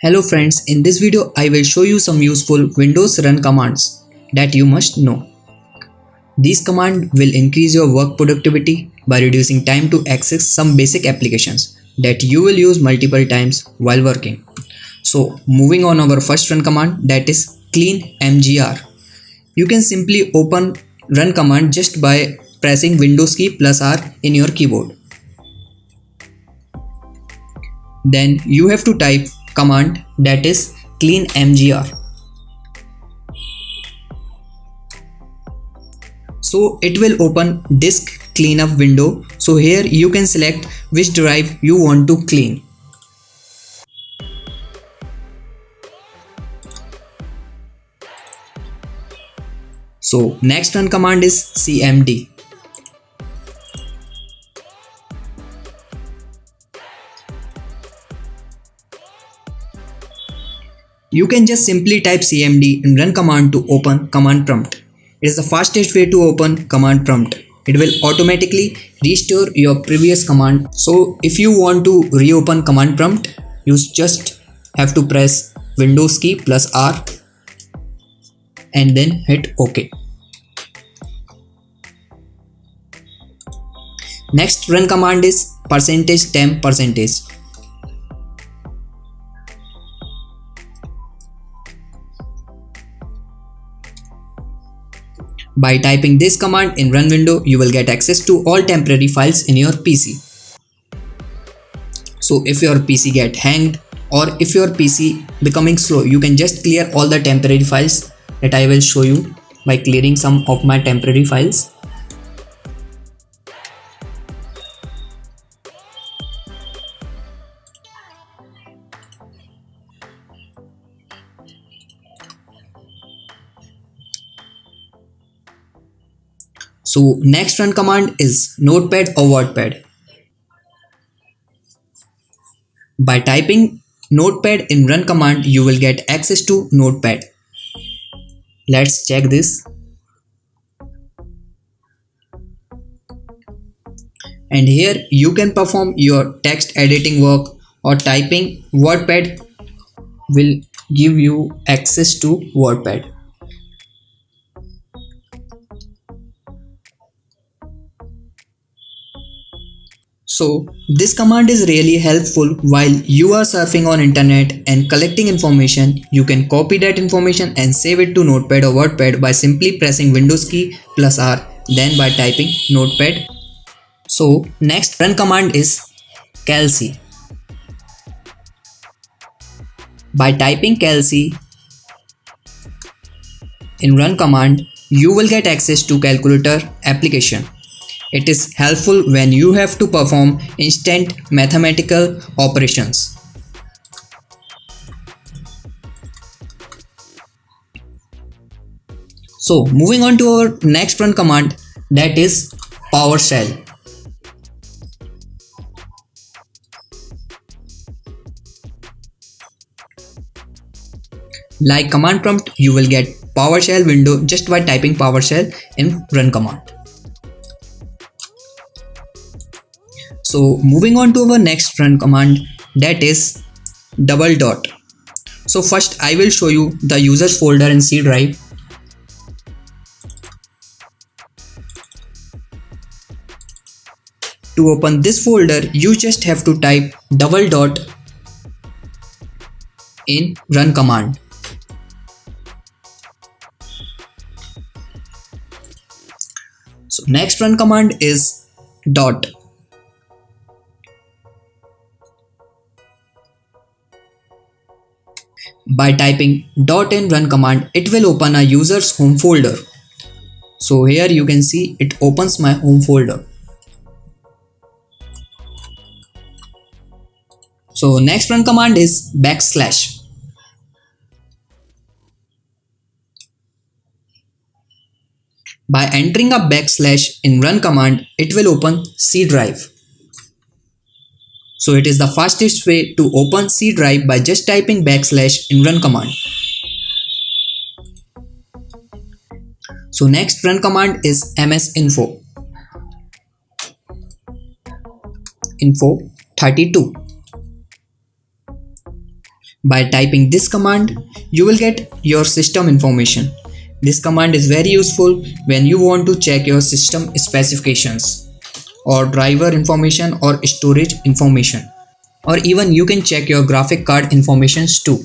Hello friends, in this video I will show you some useful Windows run commands that you must know. These commands will increase your work productivity by reducing time to access some basic applications that you will use multiple times while working. So moving on our first run command, that is clean mgr. You can simply open run command just by pressing Windows key plus R in your keyboard. Then you have to type command, that is clean mgr. So it will open disk cleanup window. So here you can select which drive you want to clean. So next run command is cmd. You can just simply type cmd in run command to open command prompt. It is the fastest way to open command prompt. It will automatically restore your previous command. So if you want to reopen command prompt, you just have to press Windows key plus R and then hit OK. Next run command is %temp%. By typing this command in run window, you will get access to all temporary files in your PC. So if your PC get hanged or if your PC becoming slow, you can just clear all the temporary files that I will show you by clearing some of my temporary files. So next run command is notepad or wordpad. By typing notepad in run command, you will get access to notepad. Let's check this. And here you can perform your text editing work or typing. Wordpad will give you access to wordpad. So this command is really helpful while you are surfing on internet and collecting information. You can copy that information and save it to notepad or wordpad by simply pressing Windows key plus R, then by typing notepad. So next run command is calc. By typing calc in run command, you will get access to calculator application. It is helpful when you have to perform instant mathematical operations. So moving on to our next run command, that is PowerShell. Like command prompt, you will get PowerShell window just by typing PowerShell in run command. So moving on to our next run command, that is double dot. So first I will show you the users folder in C drive. To open this folder, you just have to type double dot in run command. So next run command is dot. By typing dot in run command, it will open a user's home folder. So here you can see it opens my home folder. So next run command is backslash. By entering a backslash in run command, it will open C drive. So it is the fastest way to open C drive by just typing backslash in run command. So next run command is msinfo. Info 32. By typing this command, you will get your system information. This command is very useful when you want to check your system specifications or driver information or storage information, or even you can check your graphic card informations too.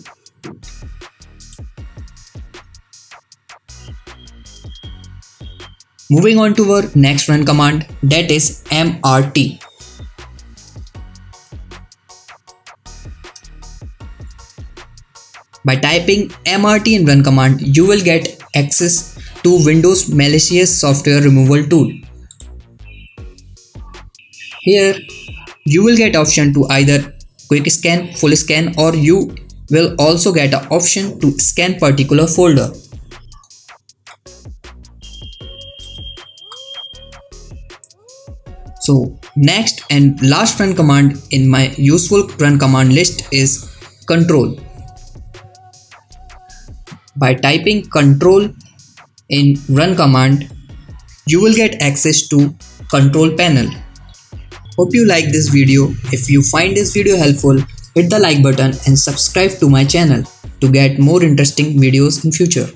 Moving on to our next run command, that is MRT. By typing MRT in run command, you will get access to Windows malicious software removal tool. Here, you will get option to either quick scan, full scan, or you will also get an option to scan particular folder. So next and last run command in my useful run command list is control. By typing control in run command, you will get access to control panel. Hope you like this video. If you find this video helpful, hit the like button and subscribe to my channel to get more interesting videos in future.